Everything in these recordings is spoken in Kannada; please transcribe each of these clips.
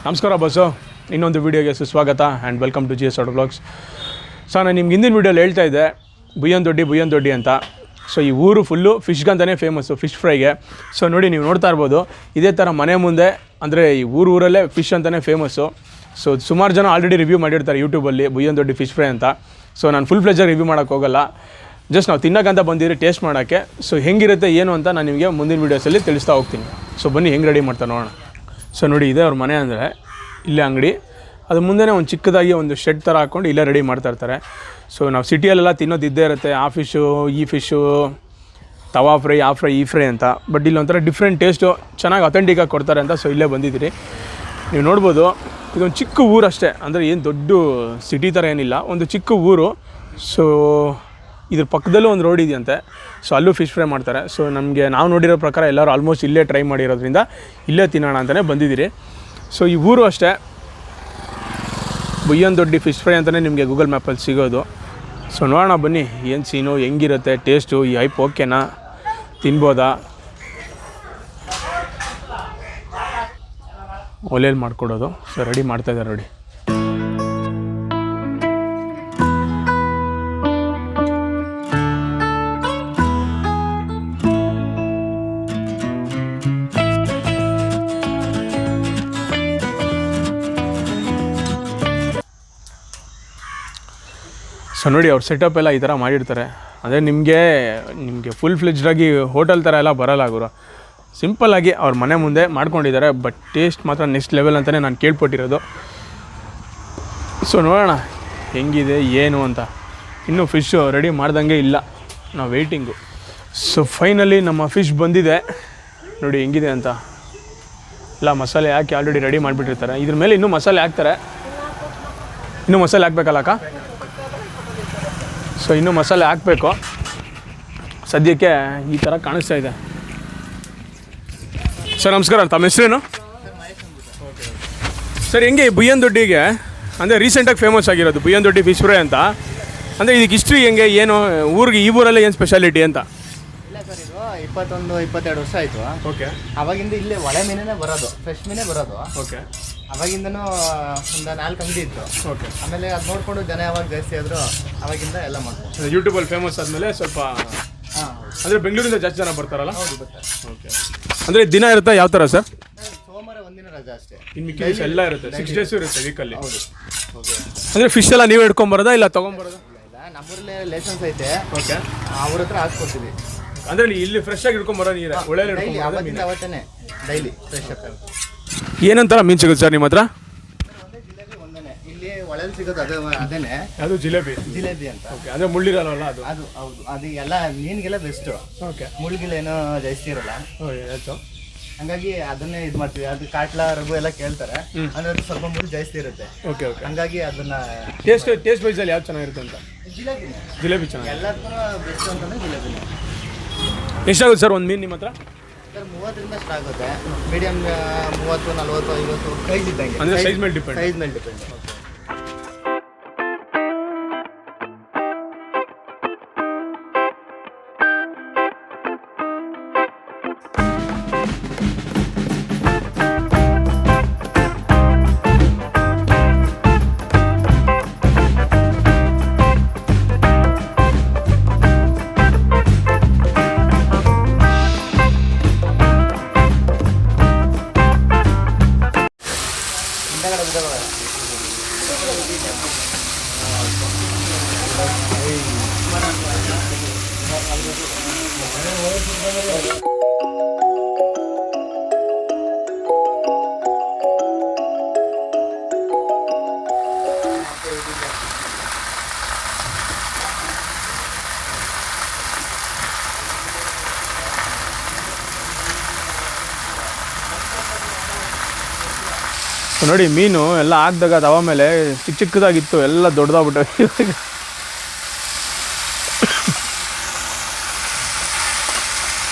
ನಮಸ್ಕಾರ ಬಸ್ಸು, ಇನ್ನೊಂದು ವೀಡಿಯೋಗೆ ಸುಸ್ವಾಗತ and welcome to GSAUTOVLOGS. So ನಾನು ನಿಮ್ಗೆ ಹಿಂದಿನ ವೀಡಿಯೋಲಿ ಹೇಳ್ತಾ ಇದ್ದೆ ಬುಯ್ಯನದೊಡ್ಡಿ ಅಂತ. ಸೊ ಈ ಊರು ಫುಲ್ಲು ಫಿಶ್ಗಂತಲೇ ಫೇಮಸ್ಸು, ಫಿಶ್ ಫ್ರೈಗೆ. ಸೊ ನೋಡಿ, ನೀವು ನೋಡ್ತಾ ಇರ್ಬೋದು, ಇದೇ ಥರ ಮನೆ ಮುಂದೆ ಅಂದರೆ ಈ ಊರಲ್ಲೇ ಫಿಶ್ ಅಂತಲೇ ಫೇಮಸ್ಸು. ಸೊ ಸುಮಾರು ಜನ ಆಲ್ರೆಡಿ ರಿವ್ಯೂ ಮಾಡಿರ್ತಾರೆ ಯೂಟ್ಯೂಬಲ್ಲಿ ಬುಯ್ಯನದೊಡ್ಡಿ ಫಿಶ್ ಫ್ರೈ ಅಂತ. ಸೊ ನಾನು ಫುಲ್ ಫ್ಲೆಜಾಗಿ ರಿವ್ಯೂ ಮಾಡೋಕ್ಕೆ ಹೋಗಲ್ಲ, ಜಸ್ಟ್ ನಾವು ತಿನ್ನೋಕ್ಕಂತ ಬಂದಿರಿ ಟೇಸ್ಟ್ ಮಾಡೋಕ್ಕೆ. ಸೊ ಹೆಂಗಿರುತ್ತೆ ಏನು ಅಂತ ನಾನು ನಿಮಗೆ ಮುಂದಿನ ವೀಡಿಯೋಸಲ್ಲಿ ತಿಳಿಸ್ತಾ ಹೋಗ್ತೀನಿ. ಸೊ ಬನ್ನಿ ಹೆಂಗೆ ರೆಡಿ ಮಾಡ್ತಾ ನೋಡೋಣ. ಸೊ ನೋಡಿ, ಇದೇ ಅವ್ರ ಮನೆ ಅಂದರೆ ಇಲ್ಲೇ ಅಂಗಡಿ, ಅದು ಮುಂದೆ ಒಂದು ಚಿಕ್ಕದಾಗಿ ಒಂದು ಶೆಡ್ ಥರ ಹಾಕ್ಕೊಂಡು ಇಲ್ಲೇ ರೆಡಿ ಮಾಡ್ತಾಯಿರ್ತಾರೆ. ಸೊ ನಾವು ಸಿಟಿಯಲ್ಲೆಲ್ಲ ತಿನ್ನೋದು ಇದ್ದೇ ಇರುತ್ತೆ, ಆ ಫಿಶ್ಶು ಈ ಫಿಶ್ಶು, ತವಾ ಫ್ರೈ ಆ ಫ್ರೈ ಈ ಫ್ರೈ ಅಂತ. ಬಟ್ ಇಲ್ಲಿ ಒಂಥರ ಡಿಫ್ರೆಂಟ್ ಟೇಸ್ಟು ಚೆನ್ನಾಗಿ ಅಥೆಂಟಿಕಾಗಿ ಕೊಡ್ತಾರೆ ಅಂತ. ಸೊ ಇಲ್ಲೇ ಬಂದಿದ್ದೀರಿ, ನೀವು ನೋಡ್ಬೋದು. ಇದೊಂದು ಚಿಕ್ಕ ಊರು ಅಷ್ಟೇ, ಅಂದರೆ ಏನು ದೊಡ್ಡ ಸಿಟಿ ಥರ ಏನಿಲ್ಲ, ಒಂದು ಚಿಕ್ಕ ಊರು. ಸೊ ಇದ್ರ ಪಕ್ಕದಲ್ಲೂ ಒಂದು ರೋಡ್ ಇದೆಯಂತೆ. ಸೊ ಅಲ್ಲೂ ಫಿಶ್ ಫ್ರೈ ಮಾಡ್ತಾರೆ. ಸೊ ನಮಗೆ ನಾವು ನೋಡಿರೋ ಪ್ರಕಾರ ಎಲ್ಲರೂ ಆಲ್ಮೋಸ್ಟ್ ಇಲ್ಲೇ ಟ್ರೈ ಮಾಡಿರೋದ್ರಿಂದ ಇಲ್ಲೇ ತಿನ್ನೋಣ ಅಂತಲೇ ಬಂದಿದ್ದೀರಿ. ಸೊ ಈ ಊರು ಅಷ್ಟೇ, ಬುಯ್ಯನದೊಡ್ಡಿ ಫಿಶ್ ಫ್ರೈ ಅಂತಲೇ ನಿಮಗೆ ಗೂಗಲ್ ಮ್ಯಾಪಲ್ಲಿ ಸಿಗೋದು. ಸೊ ನೋಡೋಣ ಬನ್ನಿ, ಏನು ಸೀನು, ಹೆಂಗಿರುತ್ತೆ ಟೇಸ್ಟು, ಈ ಹೈಪ್ ಓಕೆನಾ, ತಿನ್ಬೋದಾ, ಒಲೆಯಲ್ಲಿ ಮಾಡಿಕೊಡೋದು. ಸೊ ರೆಡಿ ಮಾಡ್ತಾಯಿದ್ದಾರೆ ನೋಡಿ. ಸೊ ನೋಡಿ, ಅವ್ರ ಸೆಟಪ್ ಎಲ್ಲ ಈ ಥರ ಮಾಡಿರ್ತಾರೆ. ಅಂದರೆ ನಿಮಗೆ ಫುಲ್ ಫ್ಲೆಜ್ಡಾಗಿ ಹೋಟೆಲ್ ಥರ ಎಲ್ಲ ಬರಲ್ಲ ಗುರು. ಸಿಂಪಲ್ಲಾಗಿ ಅವ್ರ ಮನೆ ಮುಂದೆ ಮಾಡ್ಕೊಂಡಿದ್ದಾರೆ. ಬಟ್ ಟೇಸ್ಟ್ ಮಾತ್ರ ನೆಕ್ಸ್ಟ್ ಲೆವೆಲ್ ಅಂತಲೇ ನಾನು ಕೇಳ್ಪಟ್ಟಿರೋದು. ಸೊ ನೋಡೋಣ ಹೆಂಗಿದೆ ಏನು ಅಂತ. ಇನ್ನೂ ಫಿಶ್ಶು ರೆಡಿ ಮಾಡ್ದಂಗೆ ಇಲ್ಲ, ನಾವು ವೆಯ್ಟಿಂಗು. ಸೊ ಫೈನಲಿ ನಮ್ಮ ಫಿಶ್ ಬಂದಿದೆ, ನೋಡಿ ಹೆಂಗಿದೆ ಅಂತ. ಎಲ್ಲ ಮಸಾಲೆ ಹಾಕಿ ಆಲ್ರೆಡಿ ರೆಡಿ ಮಾಡಿಬಿಟ್ಟಿರ್ತಾರೆ. ಇದ್ರ ಮೇಲೆ ಇನ್ನೂ ಮಸಾಲೆ ಹಾಕ್ತಾರೆ, ಇನ್ನೂ ಮಸಾಲೆ ಹಾಕ್ಬೇಕಲ್ಲ ಅಕ್ಕ? ಸೊ ಇನ್ನೂ ಮಸಾಲೆ ಹಾಕಬೇಕು. ಸದ್ಯಕ್ಕೆ ಈ ಥರ ಕಾಣಿಸ್ತಾ ಇದೆ. ಸರ್ ನಮಸ್ಕಾರ, ತಮ್ಮ ಹೆಸರೇನು? ಸರ್ ಹೆಂಗೆ ಬುಯ್ಯನದೊಡ್ಡಿಗೆ ಅಂದರೆ ರೀಸೆಂಟಾಗಿ ಫೇಮಸ್ ಆಗಿರೋದು ಬುಯ್ಯನದೊಡ್ಡಿ ಫಿಶ್ ಫ್ರೈ ಅಂತ, ಅಂದರೆ ಇದಕ್ಕೆ ಹಿಸ್ಟ್ರಿ ಹೆಂಗೆ, ಏನು ಊರಿಗೆ ಈ ಊರಲ್ಲೇ ಏನು ಸ್ಪೆಷಾಲಿಟಿ ಅಂತ? ಇಲ್ಲ ಸರ್, ಇದು 21-22 ವರ್ಷ ಆಯಿತು. ಓಕೆ. ಅವಾಗಿಂದ ಇಲ್ಲೇ ಒಳೆ ಮೀನೇ ಬರೋದು, ಫ್ರೆಶ್ ಮೀನೇ ಬರೋದು. ಓಕೆ. ಅವಾಗಿಂದನೂ ಒಂದು 4 ಅಂಗಡಿ ಇತ್ತು. ಓಕೆ. ಆಮೇಲೆ ಅದು ನೋಡಿಕೊಂಡು ಜನ ಯಾವಾಗ ಜಾಸ್ತಿ ಆದರೂ ಅವಾಗಿಂದ ಎಲ್ಲ ಮಾಡ್ಬೋದು. ಯೂಟ್ಯೂಬಲ್ಲಿ ಫೇಮಸ್ ಆದಮೇಲೆ ಸ್ವಲ್ಪ, ಅಂದರೆ ಬೆಂಗಳೂರಿಂದ ಜಾಸ್ತಿ ಜನ ಬರ್ತಾರಲ್ಲ? ಹೌದು, ಬರ್ತಾರೆ. ಓಕೆ. ಅಂದರೆ ದಿನ ಇರುತ್ತಾ ಯಾವ ಥರ ಸರ್? ಸೋಮವಾರ ಒಂದಿನ ರಜೆ ಅಷ್ಟೇ, ಇನ್ನು ಮಿಕ್ಕಿ ದಿವಸ ಎಲ್ಲ ಇರುತ್ತೆ, 6 ಡೇಸ್ ಇರುತ್ತೆ ವೀಕಲ್ಲಿ. ಹೌದು. ಓಕೆ. ಅಂದರೆ ಫಿಶ್ ಎಲ್ಲ ನೀವೇ ಹಿಡ್ಕೊಂಬರೋದಾ ಇಲ್ಲ ತೊಗೊಂಬರೋದಾ? ಇಲ್ಲ, ನಮ್ಮೂರಲ್ಲೇ ಲೈಸೆನ್ಸ್ ಐತೆ. ಓಕೆ. ಅವ್ರ ಹತ್ರ ಹಾಕ್ಕೊಡ್ತೀವಿ. ಅಂದರೆ ಇಲ್ಲಿ ಫ್ರೆಶ್ ಆಗಿ ಹಿಡ್ಕೊಂಬರೋ ನೀರು ಒಳ್ಳೆ ಅವತ್ತಿಂದ ಅವತ್ತೇ ಡೈಲಿ ಫ್ರೆಶ್ ಆಗ್ತದೆ. ಏನಂತಾರ ಮೀನು ಸಿಗುತ್ತೆ ಸರ್ ನಿಮ್ಮ ಹತ್ರ? ಜಿಲೇಬಿ ಒಂದೇ ಇಲ್ಲಿ ಒಳ್ಳೆಯಲ್ಲಿ ಸಿಗೋದು, ಅದೇನೆ. ಅದು ಜಿಲೇಬಿ ಅಂತ. ಓಕೆ. ಅಂದರೆ ಮುಳ್ಳಿರಲ್ಲ ಅದು? ಅದು ಹೌದು, ಅದು ಎಲ್ಲ ಮೀನಿಗೆಲ್ಲ ಬೆಸ್ಟು. ಓಕೆ. ಮುಳ್ಗಿಲೇನೋ ಜಾಸ್ತಿ ಇರಲ್ಲ. ಆಯಿತು. ಹಂಗಾಗಿ ಅದನ್ನೇ ಇದು ಮಾಡ್ತೀವಿ. ಅದು ಕಾಟ್ಲ ರಘು ಎಲ್ಲ ಕೇಳ್ತಾರೆ, ಅಂದ್ರೆ ಅದು ಸ್ವಲ್ಪ ಮುಳ್ಳು ಜಾಸ್ತಿ ಇರುತ್ತೆ. ಓಕೆ. ಓಕೆ. ಹಂಗಾಗಿ ಅದನ್ನ ಟೇಸ್ಟ್ ವೈಸಲ್ಲಿ ಯಾವ್ದು ಚೆನ್ನಾಗಿರುತ್ತೆ ಅಂತ? ಜಿಲೇಬಿ ಚೆನ್ನಾಗಿ. ಎಲ್ಲದಕ್ಕೂ ಬೆಸ್ಟ್ ಅಂತಂದ್ರೆ ಜಿಲೇಬಿನೇ. ಎಷ್ಟಾಗುತ್ತೆ ಸರ್ ಒಂದು ಮೀನು ನಿಮ್ಮ ಹತ್ರ? ಸರ್ 30ರಿಂದ ಸ್ಟಾರ್ಟ್ ಆಗುತ್ತೆ. ಮೀಡಿಯಮ್ 30, 40, 50 ಸೈಜ್ ಇದ್ದಂಗೆ. ಅಂದರೆ ಸೈಜ್ ಮೇಲೆ ಡಿಪೆಂಡ್. ನೋಡಿ, ಮೀನು ಎಲ್ಲ ಹಾಕಿದಾಗ ತವ ಮೇಲೆ ಚಿಕ್ಕದಾಗಿತ್ತು, ಎಲ್ಲ ದೊಡ್ಡದಾಗ್ಬಿಟ್ಟು.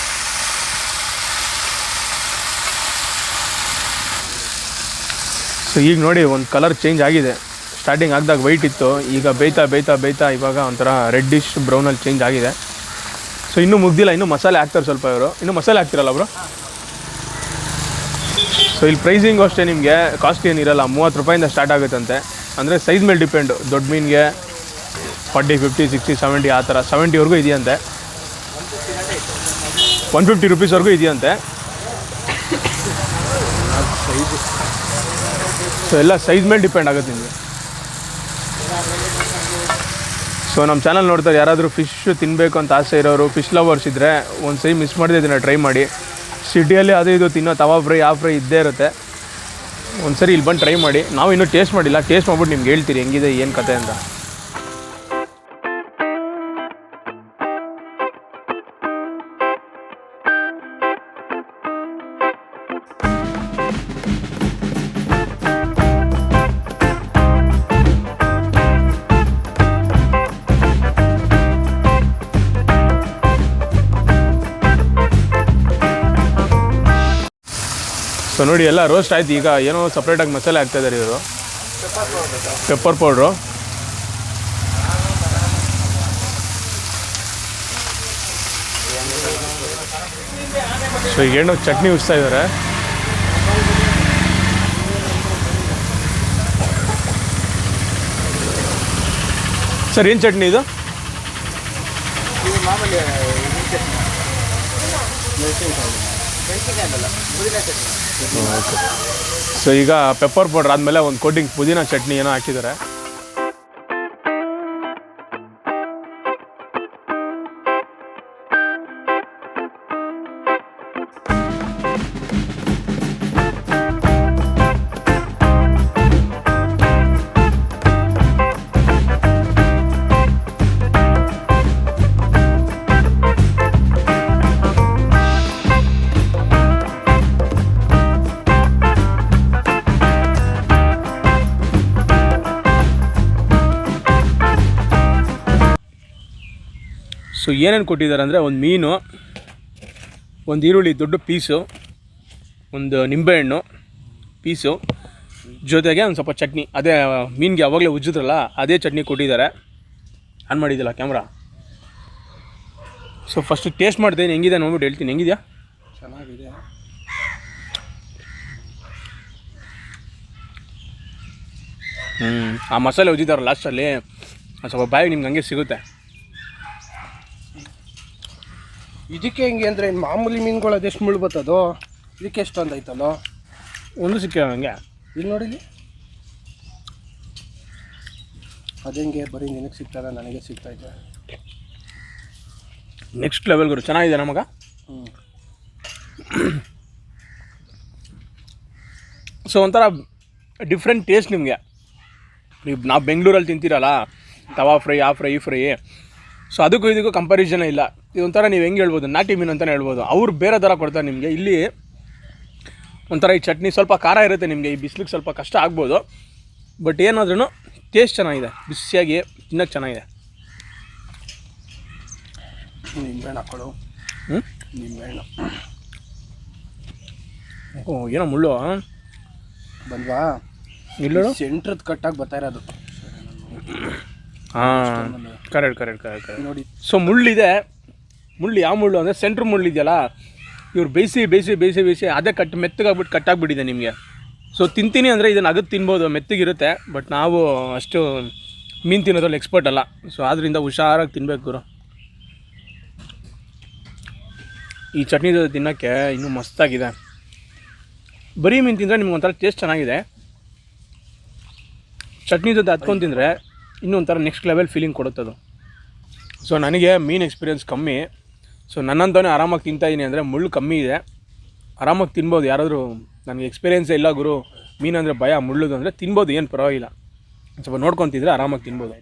ಸೊ ಈಗ ನೋಡಿ ಒಂದು ಕಲರ್ ಚೇಂಜ್ ಆಗಿದೆ. ಸ್ಟಾರ್ಟಿಂಗ್ ಆಗಿದಾಗ ವೈಟ್ ಇತ್ತು, ಈಗ ಬೇಯ್ತಾ ಇವಾಗ ಒಂಥರ ರೆಡ್ಡಿಶ್ ಬ್ರೌನಲ್ಲಿ ಚೇಂಜ್ ಆಗಿದೆ. ಸೊ ಇನ್ನೂ ಮುಗ್ದಿಲ್ಲ, ಇನ್ನೂ ಮಸಾಲೆ ಹಾಕ್ತಾರೆ ಸ್ವಲ್ಪ ಇವರು. ಇನ್ನೂ ಮಸಾಲೆ ಹಾಕ್ತಿರಲ್ಲ ಅವರು? ಸೊ ಇಲ್ಲಿ ಪ್ರೈಸಿಂಗು ಅಷ್ಟೇ ನಿಮಗೆ ಕಾಸ್ಟ್ ಏನಿರಲ್ಲ, 30 ರೂಪಾಯಿಂದ ಸ್ಟಾರ್ಟ್ ಆಗುತ್ತಂತೆ. ಅಂದರೆ ಸೈಜ್ ಮೇಲೆ ಡಿಪೆಂಡು. ದೊಡ್ಡ ಮೀನಿಗೆ 40, 50, 60, 70 ಆ ಥರ 70ವರೆಗೂ ಇದೆಯಂತೆ. 150 ರೂಪೀಸ್ವರೆಗೂ ಇದೆಯಂತೆ. ಸೊ ಎಲ್ಲ ಸೈಜ್ ಮೇಲೆ ಡಿಪೆಂಡ್ ಆಗುತ್ತೆ ನಿಮಗೆ. ಸೊ ನಮ್ಮ ಚಾನಲ್ ನೋಡ್ತಾರೆ ಯಾರಾದರೂ ಫಿಶ್ ತಿನ್ನಬೇಕು ಅಂತ ಆಸೆ ಇರೋರು, ಫಿಶ್ ಲವರ್ಸ್ ಇದ್ದರೆ ಒಂದು ಸೈ ಮಿಸ್ ಮಾಡಿದೆ ಇದನ್ನು ಟ್ರೈ ಮಾಡಿ. ಸಿಟಿಯಲ್ಲಿ ಅದು ಇದು ತಿನ್ನೋ ತವಾ ಫ್ರೈ ಆ ಫ್ರೈ ಇದ್ದೇ ಇರುತ್ತೆ. ಒಂದು ಸರಿ ಇಲ್ಲಿ ಬಂದು ಟ್ರೈ ಮಾಡಿ. ನಾವು ಇನ್ನೂ ಟೇಸ್ಟ್ ಮಾಡಿಲ್ಲ, ಟೇಸ್ಟ್ ಮಾಡ್ಬಿಟ್ಟು ನಿಮ್ಗೆ ಹೇಳ್ತೀರಿ ಹೆಂಗಿದೆ ಏನು ಕತೆ ಅಂತ. ಸೊ ನೋಡಿ ಎಲ್ಲ ರೋಸ್ಟ್ ಆಯ್ತು. ಈಗ ಏನೋ ಸಪ್ರೇಟಾಗಿ ಮಸಾಲೆ ಹಾಕ್ತಾಯಿದ್ದಾರೆ ಇವರು, ಪೆಪ್ಪರ್ ಪೌಡ್ರು. ಸೊ ಈಗ ಏನೋ ಚಟ್ನಿ ಉಜ್ತಾ ಇದ್ದಾರೆ. ಸರ್ ಏನು ಚಟ್ನಿ ಇದು? ಓಕೆ. ಸೊ ಈಗ ಪೆಪ್ಪರ್ ಪೌಡ್ರ್ ಆದಮೇಲೆ ಒಂದು ಕೋಟಿಂಗ್ ಪುದೀನ ಚಟ್ನಿ ಏನೋ ಹಾಕಿದ್ದಾರೆ. ಸೊ ಏನೇನು ಕೊಟ್ಟಿದ್ದಾರೆ ಅಂದರೆ ಒಂದು ಮೀನು, ಒಂದು ಈರುಳ್ಳಿ ದೊಡ್ಡ ಪೀಸು, ಒಂದು ನಿಂಬೆಹಣ್ಣು ಪೀಸು, ಜೊತೆಗೆ ಒಂದು ಸ್ವಲ್ಪ ಚಟ್ನಿ. ಅದೇ ಮೀನಿಗೆ ಯಾವಾಗಲೇ ಉಜ್ಜಿದ್ರಲ್ಲ ಅದೇ ಚಟ್ನಿ ಕೊಟ್ಟಿದ್ದಾರೆ. ಆನ್ ಮಾಡಿದ್ದಿಲ್ಲ ಕ್ಯಾಮ್ರಾ. ಸೊ ಫಸ್ಟ್ ಟೇಸ್ಟ್ ಮಾಡ್ತೀನಿ ಹೆಂಗಿದೆ ನೋಡ್ಬಿಟ್ಟು ಹೇಳ್ತೀನಿ. ಹೆಂಗಿದೆಯಾ? ಚೆನ್ನಾಗಿದೆ. ಆ ಮಸಾಲೆ ಉಜ್ಜಿದ್ದಾರೆ ಲಾಸ್ಟಲ್ಲಿ, ಸ್ವಲ್ಪ ಬಾಯಿಗೆ ನಿಮ್ಗೆ ಹಂಗೆ ಸಿಗುತ್ತೆ. ಇದಕ್ಕೆ ಹೆಂಗೆ ಅಂದರೆ ಮಾಮೂಲಿ ಮೀನುಗಳು ಅದೆಷ್ಟು ಮುಳ್ಳು ಬರ್ತದೋ ಇದಕ್ಕೆ ಎಷ್ಟು ಅಂತ ಐತಲ್ಲೋ ಒಂದು ಸಿಕ್ಕ ಹಂಗೆ. ಇಲ್ಲಿ ನೋಡಿಲಿ ಅದೇಂಗೆ ಬರೀ ನಿನಗೆ ಸಿಗ್ತದೆ, ನನಗೆ ಸಿಗ್ತಾಯಿದೆ. ನೆಕ್ಸ್ಟ್ ಲೆವೆಲ್ ಗುರು, ಚೆನ್ನಾಗಿದೆ ನಮಗ. ಸೊ ಒಂಥರ ಡಿಫ್ರೆಂಟ್ ಟೇಸ್ಟ್ ನಿಮಗೆ. ನಾವು ಬೆಂಗಳೂರಲ್ಲಿ ತಿಂತೀರಲ್ಲ ತವಾ ಫ್ರೈ ಆ ಫ್ರೈ ಈ ಫ್ರೈ, ಸೊ ಅದಕ್ಕೂ ಇದಕ್ಕೂ ಕಂಪ್ಯಾರಿಸನೇ ಇಲ್ಲ. ಇದೊಂಥರ ನೀವು ಹೆಂಗೆ ಹೇಳ್ಬೋದು, ನಾಟಿ ಮೀನು ಅಂತಲೇ ಹೇಳ್ಬೋದು. ಅವ್ರು ಬೇರೆ ಥರ ಕೊಡ್ತಾರೆ ನಿಮಗೆ. ಇಲ್ಲಿ ಒಂಥರ ಈ ಚಟ್ನಿ ಸ್ವಲ್ಪ ಖಾರ ಇರುತ್ತೆ ನಿಮಗೆ. ಈ ಬಿಸಿಲಿಗೆ ಸ್ವಲ್ಪ ಕಷ್ಟ ಆಗ್ಬೋದು, ಬಟ್ ಏನಾದ್ರೂ ಟೇಸ್ಟ್ ಚೆನ್ನಾಗಿದೆ, ಬಿಸಿಯಾಗಿ ತಿನ್ನೋಕ್ಕೆ ಚೆನ್ನಾಗಿದೆ. ನಿಂಬೆಹಣ್ಣು ಹಾಕೊಳ್ಳು. ನಿಂಬೆಹಣ್ಣು. ಓ ಏನೋ ಮುಳ್ಳು ಬಂದ್ವಾ? ಇಲ್ಲ ಸೆಂಟ್ರದ್ದು ಕಟ್ಟಾಗಿ ಬರ್ತಾ ಇರೋದು. ಹಾಂ ಕರೆಕ್ಟ್ ನೋಡಿ. ಸೊ ಮುಳ್ಳಿದೆ. ಮುಳ್ಳು ಯಾವ ಮುಳ್ಳು ಅಂದರೆ ಸೆಂಟ್ರ್ ಮುಳ್ಳು ಇದೆಯಲ್ಲ, ಇವ್ರು ಬೇಯಿಸಿ ಅದೇ ಮೆತ್ತಗಾಗ್ಬಿಟ್ಟು ಕಟ್ಟಾಗ್ಬಿಟ್ಟಿದೆ ನಿಮಗೆ. ಸೊ ತಿಂತೀನಿ ಅಂದರೆ ಇದನ್ನು ಅಗದು ತಿನ್ಬೋದು, ಮೆತ್ತಗಿರುತ್ತೆ. ಬಟ್ ನಾವು ಅಷ್ಟು ಮೀನು ತಿನ್ನೋದ್ರಲ್ಲಿ ಎಕ್ಸ್ಪರ್ಟ್ ಅಲ್ಲ. ಸೊ ಆದ್ದರಿಂದ ಹುಷಾರಾಗಿ ತಿನ್ಬೇಕು ಗುರು. ಈ ಚಟ್ನಿ ಜೊತೆ ತಿನ್ನೋಕ್ಕೆ ಇನ್ನೂ ಮಸ್ತಾಗಿದೆ. ಬರೀ ಮೀನು ತಿಂದರೆ ನಿಮ್ಗೆ ಒಂಥರ ಟೇಸ್ಟ್ ಚೆನ್ನಾಗಿದೆ. ಚಟ್ನಿ ಜೊತೆ ಹತ್ಕೊಂಡು ತಿಂದರೆ ಇನ್ನೂ ಒಂಥರ ನೆಕ್ಸ್ಟ್ ಲೆವೆಲ್ ಫೀಲಿಂಗ್ ಕೊಡುತ್ತದು. ಸೊ ನನಗೆ ಮೀನು ಎಕ್ಸ್ಪೀರಿಯೆನ್ಸ್ ಕಮ್ಮಿ. ಸೊ ನನ್ನಂತವೇ ಆರಾಮಾಗಿ ತಿಂತಾಯಿದ್ದೀನಿ ಅಂದರೆ ಮುಳ್ಳು ಕಮ್ಮಿ ಇದೆ, ಆರಾಮಾಗಿ ತಿನ್ಬೋದು. ಯಾರಾದರೂ ನನಗೆ ಎಕ್ಸ್ಪೀರಿಯೆನ್ಸೇ ಇಲ್ಲ ಗುರು, ಮೀನು ಅಂದರೆ ಭಯ, ಮುಳ್ಳುದು ಅಂದರೆ ತಿನ್ಬೋದು, ಏನು ಪರವಾಗಿಲ್ಲ. ಸ್ವಲ್ಪ ನೋಡ್ಕೊತಿದ್ರೆ ಆರಾಮಾಗಿ ತಿನ್ಬೋದು.